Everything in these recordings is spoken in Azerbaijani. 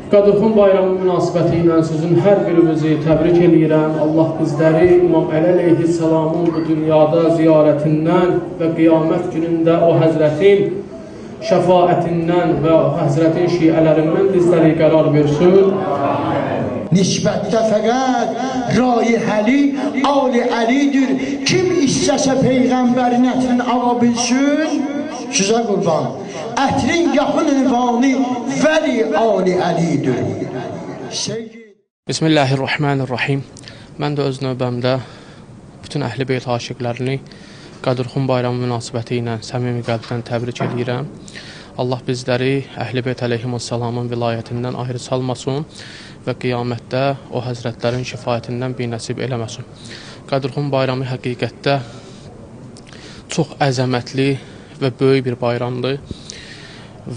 Qədırxan bayramı münasibəti ilə sizin hər birinizi təbrik edirəm. Allah bizləri İmam Əli əleyhissalamın bu dünyada ziyarətindən və qiyamət günündə o həzrətin şəfaətindən və o həzrətin şiələrindən bizləri qərar versin. Nisbətdə fəqət rayihəli, ali əlidir. Kim istəsə Peyğəmbərin ətrini ala bilsin, sizə qurban. Ətrin yaxın ünvanı vəli ali əlidir. Bismillahirrahmanirrahim. Mən də öz növbəmdə bütün Əhl-i Beyt aşiqlərini Qədırxan bayramı münasibəti ilə səmimi qəlbdən təbrik edirəm. Allah bizləri Əhl-i Beyt əleyhissalamın vilayətindən ayrı salmasın və qiyamətdə o həzrətlərin şifayətindən binəsib eləməsin. Qədırxan bayramı həqiqətdə çox əzəmətli və böyük bir bayramdır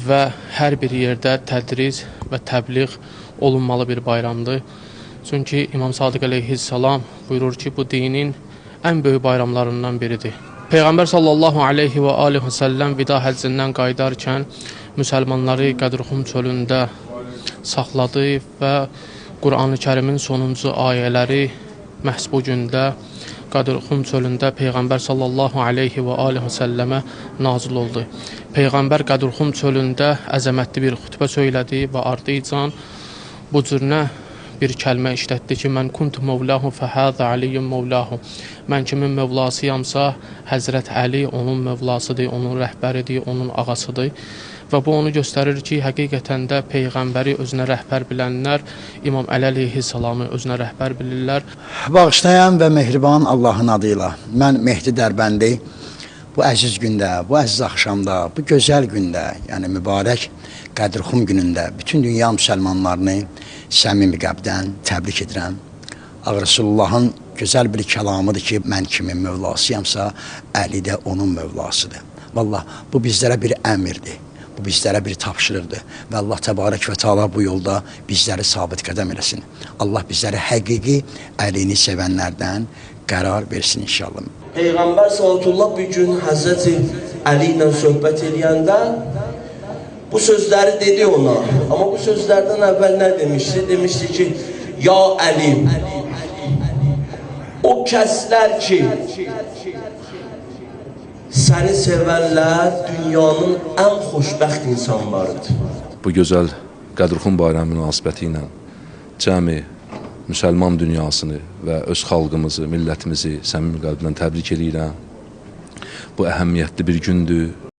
və hər bir yerdə tədris və təbliğ olunmalı bir bayramdır. Çünki İmam Sadiq əleyhissalam buyurur ki, bu dinin ən böyük bayramlarından biridir. Peyğəmbər sallallahu aleyhi və aleyhi və səlləm vida həccindən qaydarkən müsəlmanları Qədırxan çölündə saxladı və Qur'an-ı Kərimin sonuncu ayələri məhz bu gündə Qədırxan çölündə Peyğəmbər sallallahu aleyhi və aleyhi və səlləmə nazil oldu. Peyğəmbər Qədırxan çölündə əzəmətli bir xütbə söylədi və ardıcan bu cürnə bir kəlmə işlətdi ki, mən kuntu mevlahu fəhəzə aliyyum mevlahu. Mən kimin mevlasıyamsa, Həzrət Əli onun mevlasıdır, onun rəhbəridir, onun ağasıdır. Və bu onu göstərir ki, həqiqətən də Peyğəmbəri özünə rəhbər bilənlər İmam Əli əleyhissalamı özünə rəhbər bilirlər. Bağışlayan və mehriban Allahın adıyla mən Mehdi Dərbəndi bu əziz gündə, bu əziz axşamda, bu gözəl gündə, yəni mübarək Qədırxan günündə bütün dünya müsəlmanlarını səmimi qəlbdən təbrik edirəm. Resulullahın gözəl bir kəlamıdır ki, mən kimin mövlasıyamsa, Əli də onun mövlasıdır. Vallah, bu bizlərə bir əmirdir. Bu bizlərə bir tapşırırdır və Allah təbarək və teala bu yolda bizləri sabit qədəm eləsin. Allah bizləri həqiqi Əlini sevənlərdən qərar versin inşallah. Peyğəmbər sallallahu bir gün Həzrəti Əli ilə söhbət edəndə bu sözləri dedi ona. Amma bu sözlərdən əvvəl nə demişdi? Demişdi ki, ya Əli, o kəslər ki, səni sevənlər dünyanın ən xoşbəxt insanlarıdır. Bu gözəl Qədırxan bayramı münasibəti ilə cəmi müsəlman dünyasını və öz xalqımızı, millətimizi səmimi qəlbdən təbrik edirəm. Bu əhəmiyyətli bir gündür